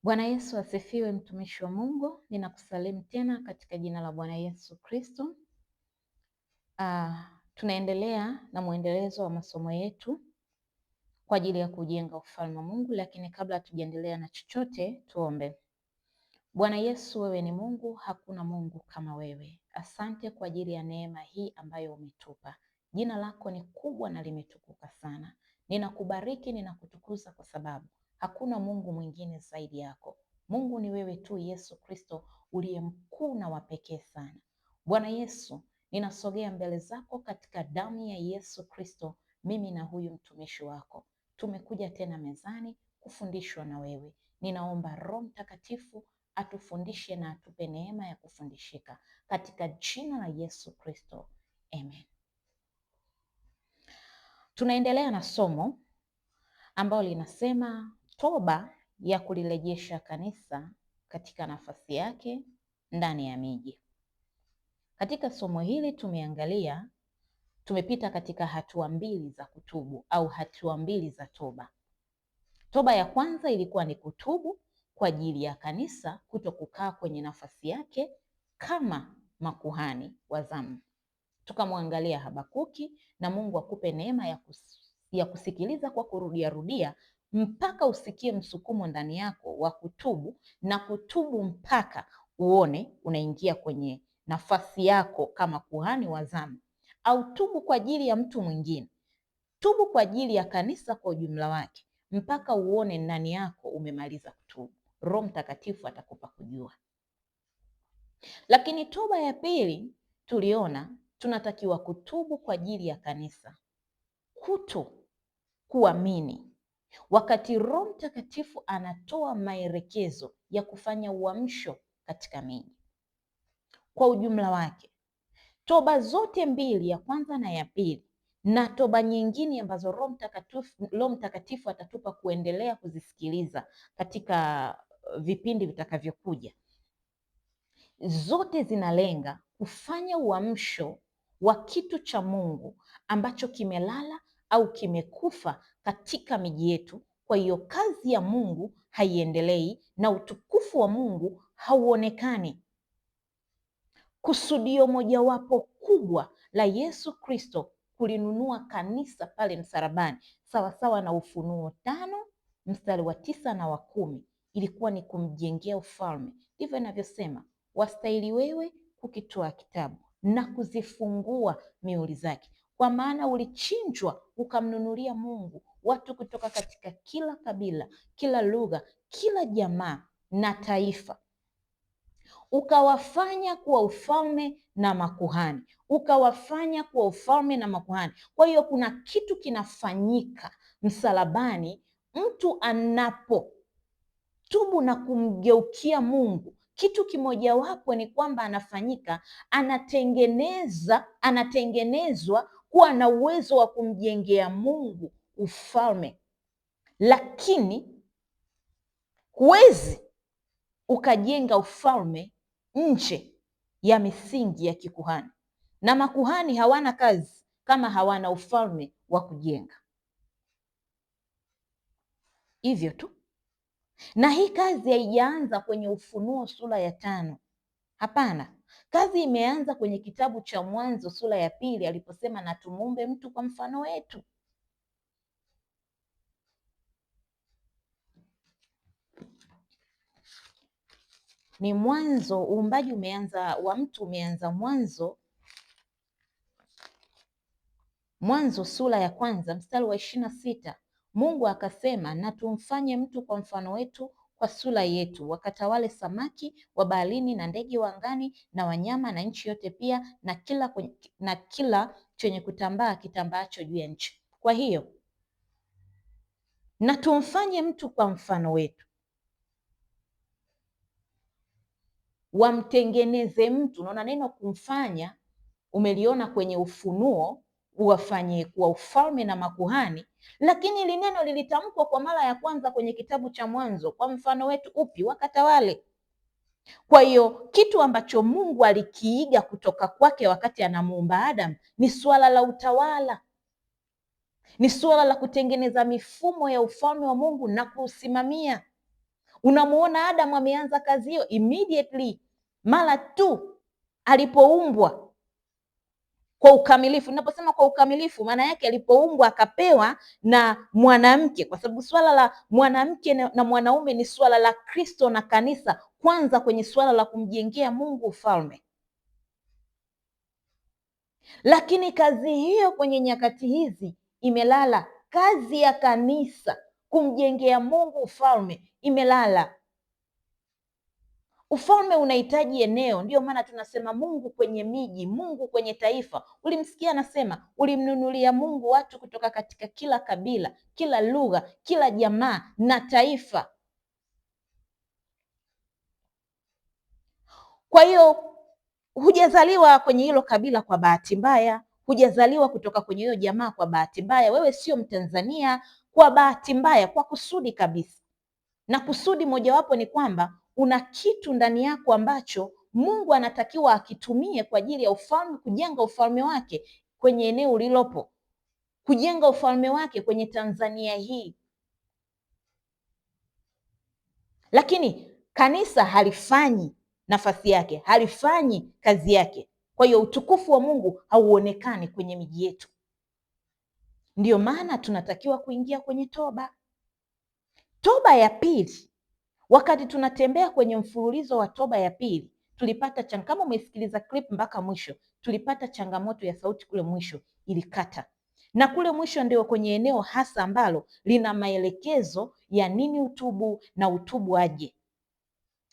Bwana Yesu asifiwe, mtumishi wa Mungu. Ninakusalimu tena katika jina la Bwana Yesu Kristo. Tunaendelea na mwendelezo wa masomo yetu kwa ajili ya kujenga ufalme wa Mungu, lakini kabla hatujaendelea na chochote, tuombe. Bwana Yesu, wewe ni Mungu, hakuna Mungu kama wewe. Asante kwa ajili ya neema hii ambayo umetupa. Jina lako ni kubwa na limetukuka sana. Ninakubariki, ninakutukuza kwa sababu hakuna Mungu mwingine zaidi yako. Mungu ni wewe tu, Yesu Kristo, uliye mkuu na wa pekee sana. Bwana Yesu, ninasogea mbele zako katika damu ya Yesu Kristo. Mimi na huyu mtumishi wako tumekuja tena mezani kufundishwa na wewe. Ninaomba Roho Mtakatifu atufundishe na atupe neema ya kufundishika katika jina la Yesu Kristo, amen. Tunaendelea na somo ambalo linasema toba ya kulirejesha kanisa katika nafasi yake ndani ya miji. Katika somo hili tumepita katika hatua mbili za kutubu au hatua mbili za toba. Toba ya kwanza ilikuwa ni kutubu kwa ajili ya kanisa kuto kukaa kwenye nafasi yake kama makuhani wa zamu. Tukamwangalia Habakuki, na Mungu akupe neema ya kusikiliza kwa kurudia mpaka usikie msukumo ndani yako wa kutubu, na kutubu mpaka uone unaingia kwenye nafasi yako kama kuhani wa zamu, au tubu kwa ajili ya mtu mwingine, tubu kwa ajili ya kanisa kwa ujumla wake, mpaka uone ndani yako umemaliza kutubu. Roho Mtakatifu atakupa kujua. Lakini toba ya pili tuliona tunatakiwa kutubu kwa ajili ya kanisa kuto kuamini, wakati Roho Mtakatifu anatoa maelekezo ya kufanya uamsho katika miji kwa ujumla wake. Toba zote mbili, ya kwanza na ya pili, na toba nyingine ambazo Roho Mtakatifu atatupa kuendelea kuzisikiliza katika vipindi vitakavyokuja, zote zinalenga kufanya uamsho wa kitu cha Mungu ambacho kimelala au kimekufa katika miji yetu. Kwa hiyo kazi ya Mungu haiendelei na utukufu wa Mungu hauonekani. Kusudio mojawapo kubwa la Yesu Kristo kulinunua kanisa pale msalabani, sawasawa na Ufunuo 5 mstari wa 9 na wa 10, ilikuwa ni kumjengea ufalme. Ndivyo inavyosema, wastahili wewe kukitoa kitabu na kuzifungua mihuri zake, kwa maana ulichinjwa ukamnunulia Mungu watu kutoka katika kila kabila, kila lugha, kila jamaa na taifa, ukawafanya kuwa ufalme na makuhani, ukawafanya kuwa ufalme na makuhani. Kwa hiyo kuna kitu kinafanyika msalabani mtu anapotubu na kumgeukia Mungu. Kitu kimojawapo ni kwamba anatengenezwa kuwa na uwezo wa kumjengea Mungu ufalme, lakini huwezi ukajenga ufalme nje ya misingi ya kikuhani, na makuhani hawana kazi kama hawana ufalme wa kujenga. Hivyo tu, na hii kazi haijaanza kwenye Ufunuo sura ya 5. Hapana, kazi imeanza kwenye kitabu cha Mwanzo sura ya 2 aliposema na tumuumbe mtu kwa mfano wetu. Ni mwanzo, uumbaji wa mtu umeanza Mwanzo sura ya 1 mstari wa 26. Mungu akasema na tumfanye mtu kwa mfano wetu, kwa sura yetu, wakatawale samaki wa baharini na ndege wa angani na wanyama na nchi yote pia na kila chenye kutambaa kitambaacho juu ya nchi. Kwa hiyo na tumfanye mtu kwa mfano wetu, wamtengeneze mtu. Unaona neno kumfanya umeliona kwenye Ufunuo, uwafanye kuwa ufalme na makuhani, lakini hili neno lilitamkwa kwa mara ya kwanza kwenye kitabu cha Mwanzo, kwa mfano wetu upi? Wakatawale. Kwa hiyo kitu ambacho Mungu alikiiga kutoka kwake wakati anamuumba Adamu ni suala la utawala, ni suala la kutengeneza mifumo ya ufalme wa Mungu na kuusimamia. Unamuona Adamu ameanza kazi hiyo immediately, mara tu alipoumbwa kwa ukamilifu. Ninaposema kwa ukamilifu, maana yake alipoumbwa akapewa na mwanamke, kwa sababu swala la mwanamke na mwanaume ni swala la Kristo na kanisa, kwanza kwenye swala la kumjengea Mungu ufalme. Lakini kazi hiyo kwenye nyakati hizi imelala. Kazi ya kanisa kumjengea Mungu ufalme imelala. Ufalme unahitaji eneo. Ndio maana tunasema Mungu kwenye miji, Mungu kwenye taifa. Ulimsikia anasema ulimnunulia Mungu watu kutoka katika kila kabila, kila lugha, kila jamaa na taifa. Kwa hiyo hujazaliwa kwenye hilo kabila kwa bahati mbaya, hujazaliwa kutoka kwenye hiyo jamaa kwa bahati mbaya. Wewe sio Mtanzania kwa bahati mbaya, kwa kusudi kabisa. Na kusudi mojawapo ni kwamba una kitu ndani yako ambacho Mungu anatakiwa akitumie kwa ajili ya ufalme, kujenga ufalme wake kwenye eneo ulilopo, kujenga ufalme wake kwenye Tanzania hii. Lakini kanisa halifanyi nafasi yake, halifanyi kazi yake. Kwa hiyo utukufu wa Mungu hauonekani kwenye miji yetu. Ndiyo maana tunatakiwa kuingia kwenye toba. Toba ya pili, wakati tunatembea kwenye mfululizo wa toba ya pili, tulipata kama umesikiliza clip mpaka mwisho, tulipata changamoto ya sauti kule mwisho ilikata. Na kule mwisho ndio kwenye eneo hasa ambalo lina maelekezo ya nini utubu na utubu aje.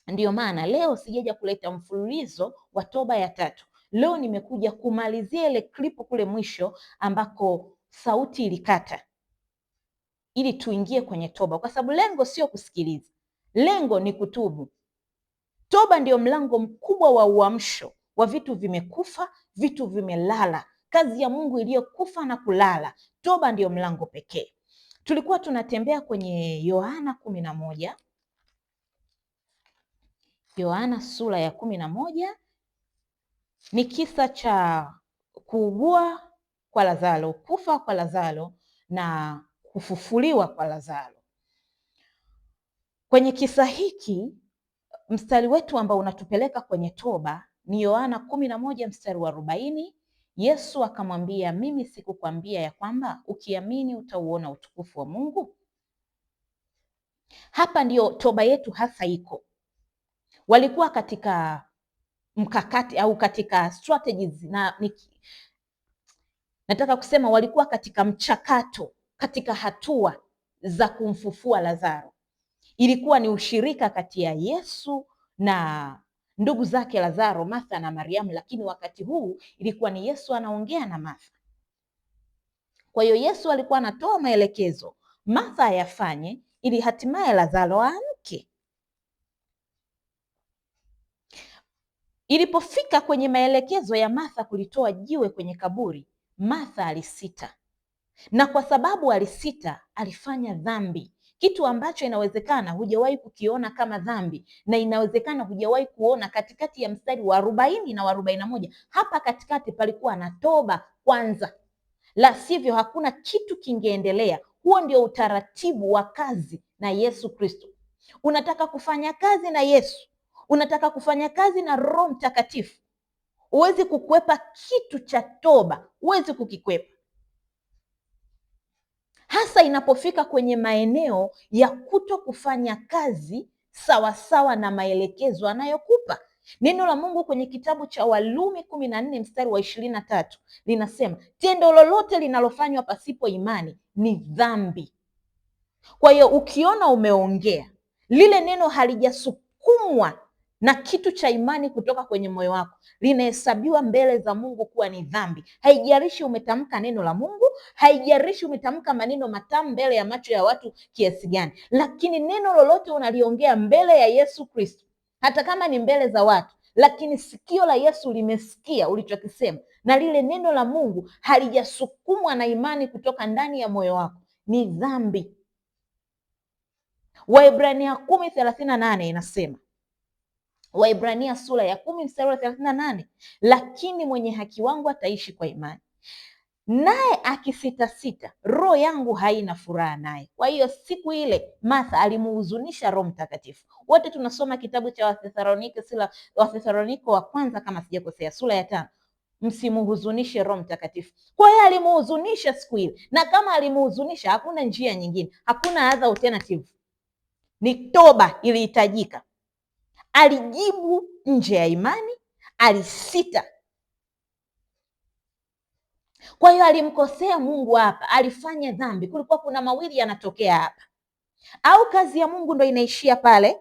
Ndiyo maana leo sijaja kuleta mfululizo wa toba ya tatu. Leo nimekuja kumalizia ile clip kule mwisho ambako sauti ilikata, ili tuingie kwenye toba, kwa sababu lengo sio kusikiliza, lengo ni kutubu. Toba ndio mlango mkubwa wa uamsho wa vitu vimekufa, vitu vimelala, kazi ya Mungu iliyokufa na kulala. Toba ndio mlango pekee. Tulikuwa tunatembea kwenye Yohana 11, Yohana sura ya 11. Ni kisa cha kuugua kwa Lazaro, kufa kwa Lazaro na kufufuliwa kwa Lazaro. Kwenye kisa hiki mstari wetu ambao unatupeleka kwenye toba ni Yohana 11 mstari wa 40. Yesu akamwambia, mimi sikukwambia ya kwamba ukiamini utauona utukufu wa Mungu? Hapa ndio toba yetu hasa iko. Walikuwa katika mkakati au katika strategies, na nataka kusema walikuwa katika mchakato, katika hatua za kumfufua Lazaro. Ilikuwa ni ushirika kati ya Yesu na ndugu zake Lazaro, Martha na Mariamu, lakini wakati huu ilikuwa ni Yesu anaongea na Martha. Kwa hiyo Yesu alikuwa anatoa maelekezo Martha ayafanye ili hatimaye Lazaro aamke. Ilipofika kwenye maelekezo ya Martha kulitoa jiwe kwenye kaburi, Martha alisita, na kwa sababu alisita alifanya dhambi, kitu ambacho inawezekana hujawahi kukiona kama dhambi, na inawezekana hujawahi kuona katikati ya mstari wa 40 na wa 41. Hapa katikati palikuwa na toba kwanza, la sivyo hakuna kitu kingeendelea. Huo ndio utaratibu wa kazi na Yesu Kristo. Unataka kufanya kazi na Yesu, unataka kufanya kazi na Roho Mtakatifu, huwezi kukwepa kitu cha toba, huwezi kukikwepa, hasa inapofika kwenye maeneo ya kuto kufanya kazi sawasawa na maelekezo anayokupa. Neno la Mungu kwenye kitabu cha Warumi 14 mstari wa 23 linasema, tendo lolote linalofanywa pasipo imani ni dhambi. Kwa hiyo ukiona umeongea lile neno halijasukumwa na kitu cha imani kutoka kwenye moyo wako, linahesabiwa mbele za Mungu kuwa ni dhambi. Haijalishi umetamka neno la Mungu, haijalishi umetamka maneno matamu mbele ya macho ya watu kiasi gani, lakini neno lolote unaliongea mbele ya Yesu Kristo, hata kama ni mbele za watu, lakini sikio la Yesu limesikia ulichokisema na lile neno la Mungu halijasukumwa na imani kutoka ndani ya moyo wako, ni dhambi. Waebrania 10:38 inasema, Waebrania sura ya 10 mstari wa 38, lakini mwenye haki wangu ataishi kwa imani. naye akisitasita, roho yangu haina furaha naye. Kwa hiyo siku ile Martha alimuhuzunisha Roho Mtakatifu. Wote tunasoma kitabu cha Wathesalonike wa kwanza kama sijakosea, sura ya 5. Msimuhuzunishe Roho Mtakatifu. Kwa hiyo alimuhuzunisha siku ile, na kama alimuhuzunisha, hakuna njia nyingine, hakuna other alternative, ni toba ilihitajika. Alijibu nje ya imani, alisita. Kwa hiyo alimkosea Mungu hapa, alifanya dhambi. Kulikuwa kuna mawili yanatokea hapa: au kazi ya Mungu ndo inaishia pale,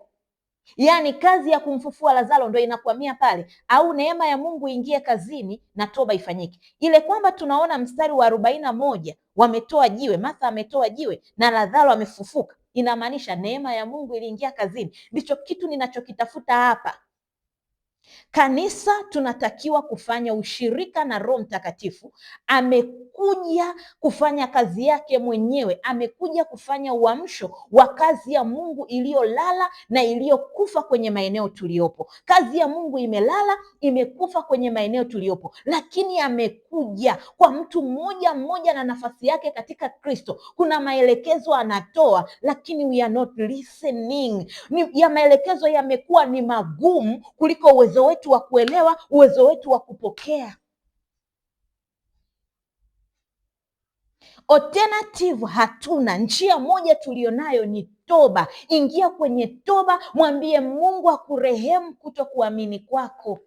yaani kazi ya kumfufua Lazaro ndo inakwamia pale, au neema ya Mungu ingie kazini na toba ifanyike. Ile kwamba tunaona mstari wa 41 wametoa jiwe, Martha ametoa jiwe na Lazaro amefufuka, inamaanisha neema ya Mungu iliingia kazini. Ndicho kitu ninachokitafuta hapa. Kanisa tunatakiwa kufanya ushirika na Roho Mtakatifu. Amekuja kufanya kazi yake mwenyewe, amekuja kufanya uamsho wa kazi ya Mungu iliyolala na iliyokufa kwenye maeneo tuliyopo. Kazi ya Mungu imelala, imekufa kwenye maeneo tuliyopo, lakini amekuja kwa mtu mmoja mmoja na nafasi yake katika Kristo. Kuna maelekezo anatoa, lakini we are not listening. Ya maelekezo yamekuwa ni magumu kuliko uwezo wetu wa kuelewa, uwezo wetu wa kupokea. Alternative hatuna. Njia moja tulionayo ni toba. Ingia kwenye toba, mwambie Mungu akurehemu kuto kuamini kwako.